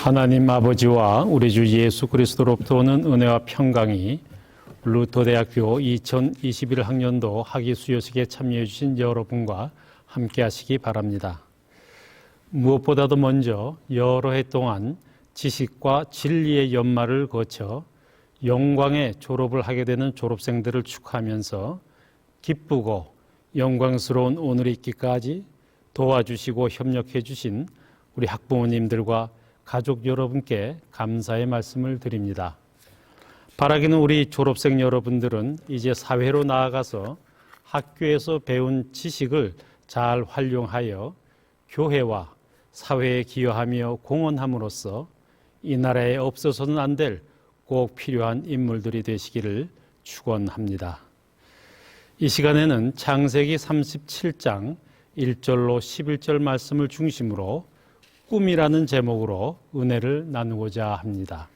하나님 아버지와 우리 주 예수 그리스도로부터 오는 은혜와 평강이 루터대학교 2021 학년도 학위 수료식에 참여해 주신 여러분과 함께 하시기 바랍니다. 무엇보다도 먼저 여러 해 동안 지식과 진리의 연말을 거쳐 영광의 졸업을 하게 되는 졸업생들을 축하하면서 기쁘고 영광스러운 오늘이 있기까지 도와주시고 협력해 주신 우리 학부모님들과 가족 여러분께 감사의 말씀을 드립니다. 바라기는 우리 졸업생 여러분들은 이제 사회로 나아가서 학교에서 배운 지식을 잘 활용하여 교회와 사회에 기여하며 공헌함으로써 이 나라에 없어서는 안 될 꼭 필요한 인물들이 되시기를 축원합니다. 이 시간에는 창세기 37장 1절로 11절 말씀을 중심으로 꿈이라는 제목으로 은혜를 나누고자 합니다.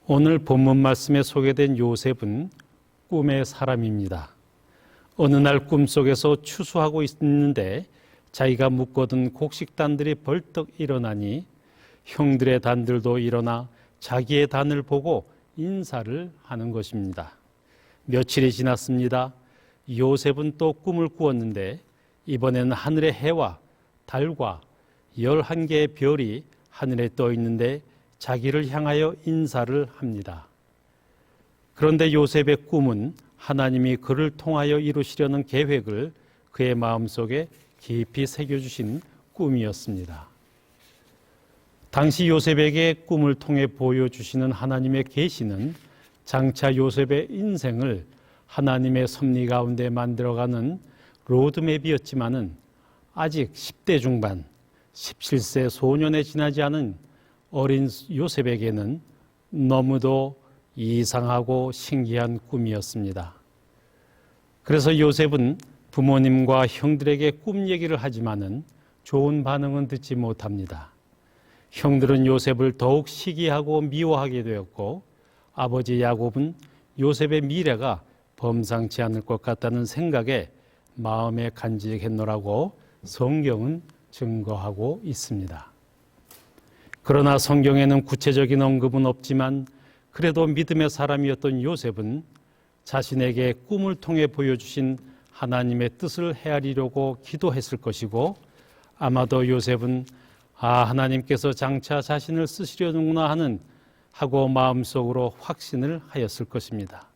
오늘 본문 말씀에 소개된 요셉은 꿈의 사람입니다. 어느 날 꿈속에서 추수하고 있는데 자기가 묶어둔 곡식단들이 벌떡 일어나니 형들의 단들도 일어나 자기의 단을 보고 인사를 하는 것입니다. 며칠이 지났습니다. 요셉은 또 꿈을 꾸었는데 이번에는 하늘의 해와 달과 11개의 별이 하늘에 떠 있는데 자기를 향하여 인사를 합니다. 그런데 요셉의 꿈은 하나님이 그를 통하여 이루시려는 계획을 그의 마음속에 깊이 새겨주신 꿈이었습니다. 당시 요셉에게 꿈을 통해 보여주시는 하나님의 계시는 장차 요셉의 인생을 하나님의 섭리 가운데 만들어가는 로드맵이었지만은 아직 10대 중반, 17세 소년에 지나지 않은 어린 요셉에게는 너무도 이상하고 신기한 꿈이었습니다. 그래서 요셉은 부모님과 형들에게 꿈 얘기를 하지만은 좋은 반응은 듣지 못합니다. 형들은 요셉을 더욱 시기하고 미워하게 되었고 아버지 야곱은 요셉의 미래가 범상치 않을 것 같다는 생각에 마음에 간직했노라고 성경은 증거하고 있습니다. 그러나 성경에는 구체적인 언급은 없지만 그래도 믿음의 사람이었던 요셉은 자신에게 꿈을 통해 보여주신 하나님의 뜻을 헤아리려고 기도했을 것이고 아마도 요셉은 하나님께서 장차 자신을 쓰시려는구나 하고 마음속으로 확신을 하였을 것입니다.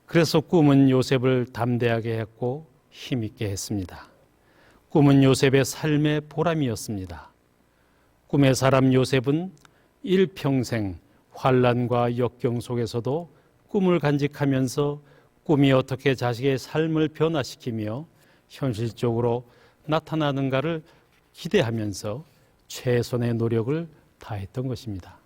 그래서 꿈은 요셉을 담대하게 했고 힘있게 했습니다. 꿈은 요셉의 삶의 보람이었습니다. 꿈의 사람 요셉은 일평생 환난과 역경 속에서도 꿈을 간직하면서 꿈이 어떻게 자식의 삶을 변화시키며 현실적으로 나타나는가를 기대하면서 최선의 노력을 다했던 것입니다.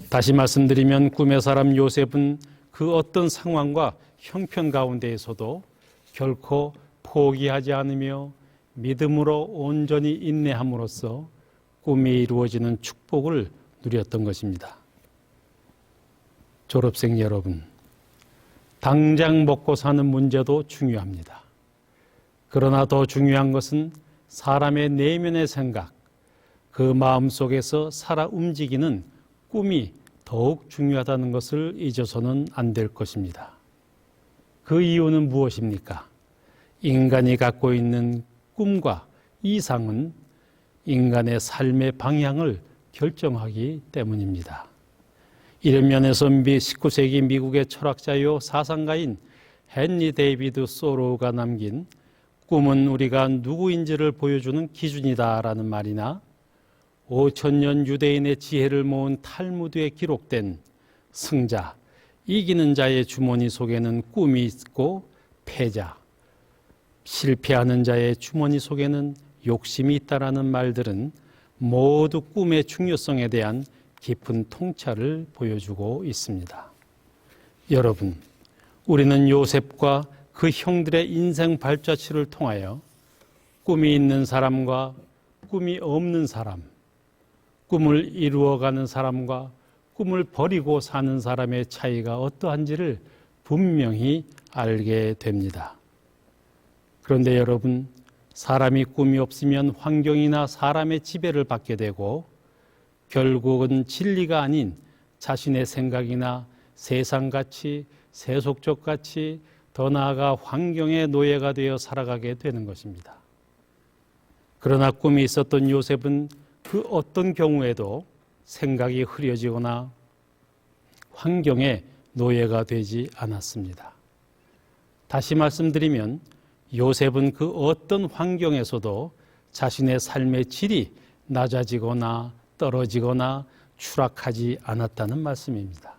다시 말씀드리면 꿈의 사람 요셉은 그 어떤 상황과 형편 가운데에서도 결코 포기하지 않으며 믿음으로 온전히 인내함으로써 꿈이 이루어지는 축복을 누렸던 것입니다. 졸업생 여러분, 당장 먹고 사는 문제도 중요합니다. 그러나 더 중요한 것은 사람의 내면의 생각, 그 마음속에서 살아 움직이는 꿈이 더욱 중요하다는 것을 잊어서는 안 될 것입니다. 그 이유는 무엇입니까? 인간이 갖고 있는 꿈과 이상은 인간의 삶의 방향을 결정하기 때문입니다. 이런 면에서 19세기 미국의 철학자요 사상가인 헨리 데이비드 소로우가 남긴 꿈은 우리가 누구인지를 보여주는 기준이다라는 말이나 5,000년 유대인의 지혜를 모은 탈무드에 기록된 승자, 이기는 자의 주머니 속에는 꿈이 있고 패자, 실패하는 자의 주머니 속에는 욕심이 있다라는 말들은 모두 꿈의 중요성에 대한 깊은 통찰을 보여주고 있습니다. 여러분, 우리는 요셉과 그 형들의 인생 발자취를 통하여 꿈이 있는 사람과 꿈이 없는 사람, 꿈을 이루어가는 사람과 꿈을 버리고 사는 사람의 차이가 어떠한지를 분명히 알게 됩니다. 그런데 여러분, 사람이 꿈이 없으면 환경이나 사람의 지배를 받게 되고 결국은 진리가 아닌 자신의 생각이나 세상 가치, 세속적 가치, 더 나아가 환경의 노예가 되어 살아가게 되는 것입니다. 그러나 꿈이 있었던 요셉은 그 어떤 경우에도 생각이 흐려지거나 환경의 노예가 되지 않았습니다. 다시 말씀드리면 요셉은 그 어떤 환경에서도 자신의 삶의 질이 낮아지거나 떨어지거나 추락하지 않았다는 말씀입니다.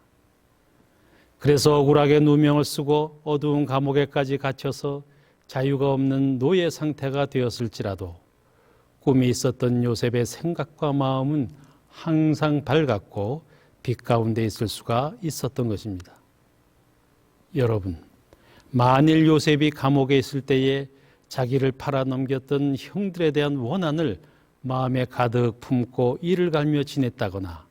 그래서 억울하게 누명을 쓰고 어두운 감옥에까지 갇혀서 자유가 없는 노예 상태가 되었을지라도 꿈이 있었던 요셉의 생각과 마음은 항상 밝았고 빛 가운데 있을 수가 있었던 것입니다. 여러분, 만일 요셉이 감옥에 있을 때에 자기를 팔아넘겼던 형들에 대한 원한을 마음에 가득 품고 이를 갈며 지냈다거나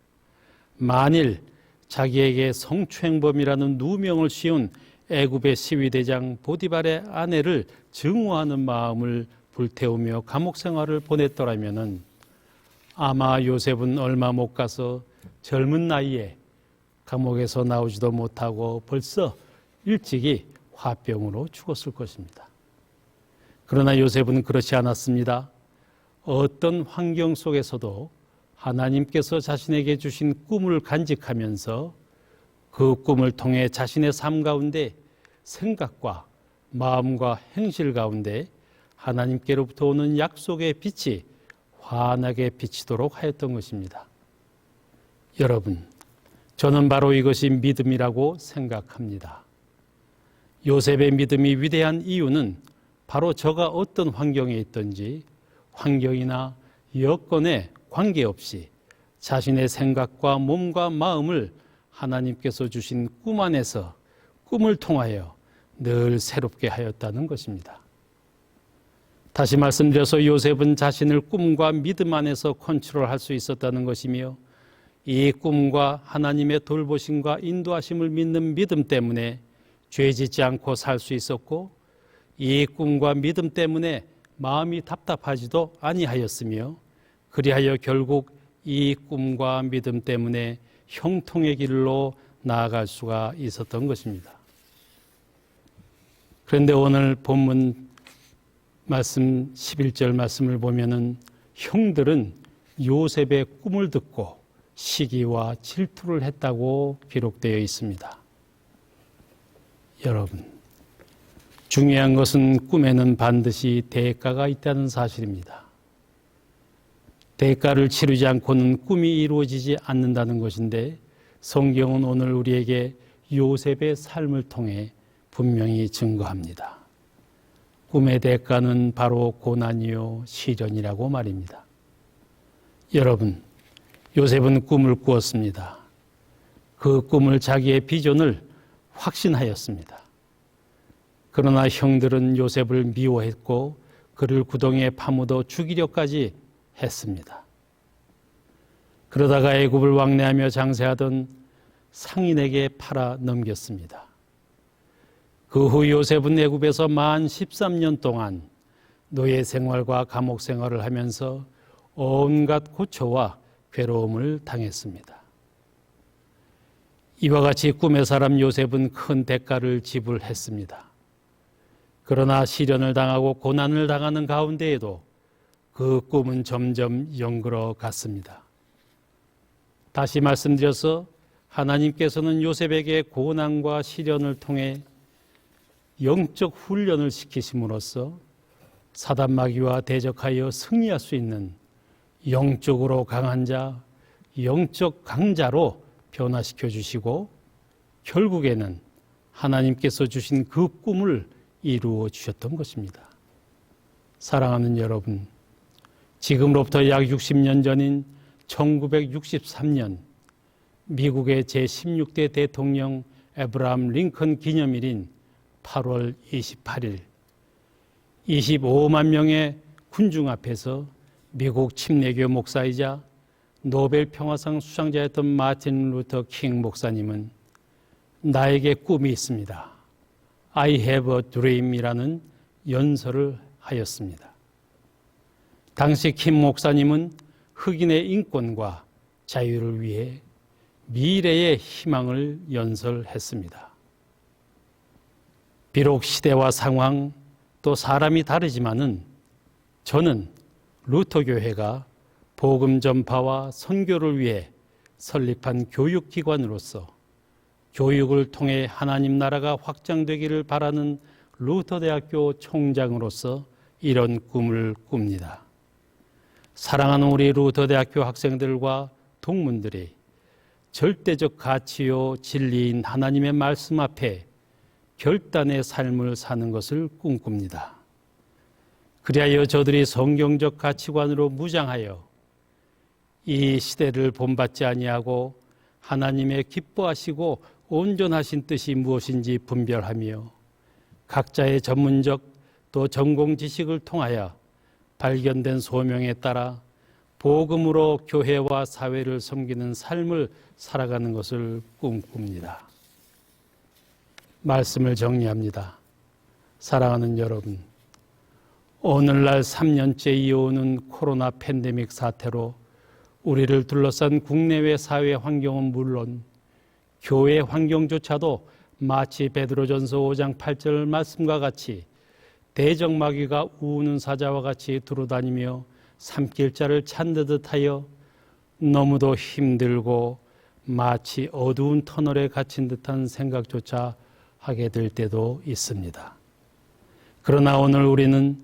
만일 자기에게 성추행범이라는 누명을 씌운 애굽의 시위대장 보디발의 아내를 증오하는 마음을 불태우며 감옥 생활을 보냈더라면 아마 요셉은 얼마 못 가서 젊은 나이에 감옥에서 나오지도 못하고 벌써 일찍이 화병으로 죽었을 것입니다. 그러나 요셉은 그렇지 않았습니다. 어떤 환경 속에서도 하나님께서 자신에게 주신 꿈을 간직하면서 그 꿈을 통해 자신의 삶 가운데 생각과 마음과 행실 가운데 하나님께로부터 오는 약속의 빛이 환하게 비치도록 하였던 것입니다. 여러분, 저는 바로 이것이 믿음이라고 생각합니다. 요셉의 믿음이 위대한 이유는 바로 저가 어떤 환경에 있든지 환경이나 여건에 관계없이 자신의 생각과 몸과 마음을 하나님께서 주신 꿈 안에서 꿈을 통하여 늘 새롭게 하였다는 것입니다. 다시 말씀드려서 요셉은 자신을 꿈과 믿음 안에서 컨트롤할 수 있었다는 것이며 이 꿈과 하나님의 돌보심과 인도하심을 믿는 믿음 때문에 죄짓지 않고 살 수 있었고 이 꿈과 믿음 때문에 마음이 답답하지도 아니하였으며 그리하여 결국 이 꿈과 믿음 때문에 형통의 길로 나아갈 수가 있었던 것입니다. 그런데 오늘 본문 말씀 11절 말씀을 보면은 형들은 요셉의 꿈을 듣고 시기와 질투를 했다고 기록되어 있습니다. 여러분, 중요한 것은 꿈에는 반드시 대가가 있다는 사실입니다. 대가를 치르지 않고는 꿈이 이루어지지 않는다는 것인데 성경은 오늘 우리에게 요셉의 삶을 통해 분명히 증거합니다. 꿈의 대가는 바로 고난이요 시련이라고 말입니다. 여러분, 요셉은 꿈을 꾸었습니다. 그 꿈을 자기의 비전을 확신하였습니다. 그러나 형들은 요셉을 미워했고 그를 구덩이에 파묻어 죽이려까지 했습니다. 그러다가 애굽을 왕래하며 장세하던 상인에게 팔아 넘겼습니다. 그 후 요셉은 애굽에서 만 13년 동안 노예 생활과 감옥 생활을 하면서 온갖 고초와 괴로움을 당했습니다. 이와 같이 꿈의 사람 요셉은 큰 대가를 지불했습니다. 그러나 시련을 당하고 고난을 당하는 가운데에도 그 꿈은 점점 영그러 갔습니다. 다시 말씀드려서 하나님께서는 요셉에게 고난과 시련을 통해 영적 훈련을 시키심으로써 사단마귀와 대적하여 승리할 수 있는 영적으로 강한 자, 영적 강자로 변화시켜 주시고 결국에는 하나님께서 주신 그 꿈을 이루어 주셨던 것입니다. 사랑하는 여러분, 지금으로부터 약 60년 전인 1963년 미국의 제16대 대통령 에브라함 링컨 기념일인 8월 28일 25만 명의 군중 앞에서 미국 침례교 목사이자 노벨 평화상 수상자였던 마틴 루터 킹 목사님은 나에게 꿈이 있습니다. I have a dream이라는 연설을 하였습니다. 당시 킴 목사님은 흑인의 인권과 자유를 위해 미래의 희망을 연설했습니다. 비록 시대와 상황 또 사람이 다르지만은 저는 루터교회가 복음 전파와 선교를 위해 설립한 교육기관으로서 교육을 통해 하나님 나라가 확장되기를 바라는 루터대학교 총장으로서 이런 꿈을 꿉니다. 사랑하는 우리 루터대학교 학생들과 동문들이 절대적 가치요 진리인 하나님의 말씀 앞에 결단의 삶을 사는 것을 꿈꿉니다. 그리하여 저들이 성경적 가치관으로 무장하여 이 시대를 본받지 아니하고 하나님의 기뻐하시고 온전하신 뜻이 무엇인지 분별하며 각자의 전문적 또 전공 지식을 통하여 발견된 소명에 따라 복음으로 교회와 사회를 섬기는 삶을 살아가는 것을 꿈꿉니다. 말씀을 정리합니다. 사랑하는 여러분, 오늘날 3년째 이어오는 코로나 팬데믹 사태로 우리를 둘러싼 국내외 사회 환경은 물론 교회 환경조차도 마치 베드로전서 5장 8절 말씀과 같이 대적마귀가 우는 사자와 같이 두루다니며 삼킬 자를 찾는 하여 너무도 힘들고 마치 어두운 터널에 갇힌 듯한 생각조차 하게 될 때도 있습니다. 그러나 오늘 우리는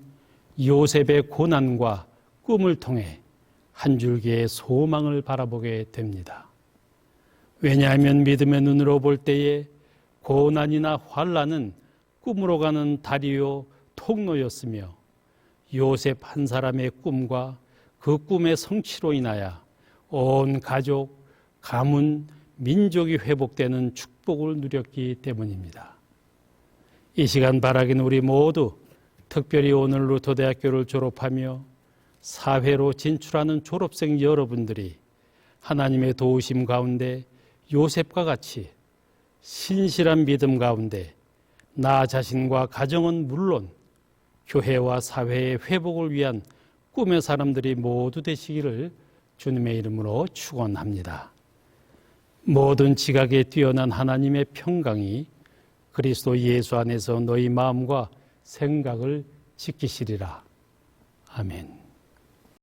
요셉의 고난과 꿈을 통해 한 줄기의 소망을 바라보게 됩니다. 왜냐하면 믿음의 눈으로 볼 때에 고난이나 환난은 꿈으로 가는 다리요 통로였으며 요셉 한 사람의 꿈과 그 꿈의 성취로 인하여 온 가족, 가문, 민족이 회복되는 축복을 누렸기 때문입니다. 이 시간 바라기는 우리 모두 특별히 오늘 루터대학교를 졸업하며 사회로 진출하는 졸업생 여러분들이 하나님의 도우심 가운데 요셉과 같이 신실한 믿음 가운데 나 자신과 가정은 물론 교회와 사회의 회복을 위한 꿈의 사람들이 모두 되시기를 주님의 이름으로 축원합니다. 모든 지각에 뛰어난 하나님의 평강이 그리스도 예수 안에서 너희 마음과 생각을 지키시리라. 아멘.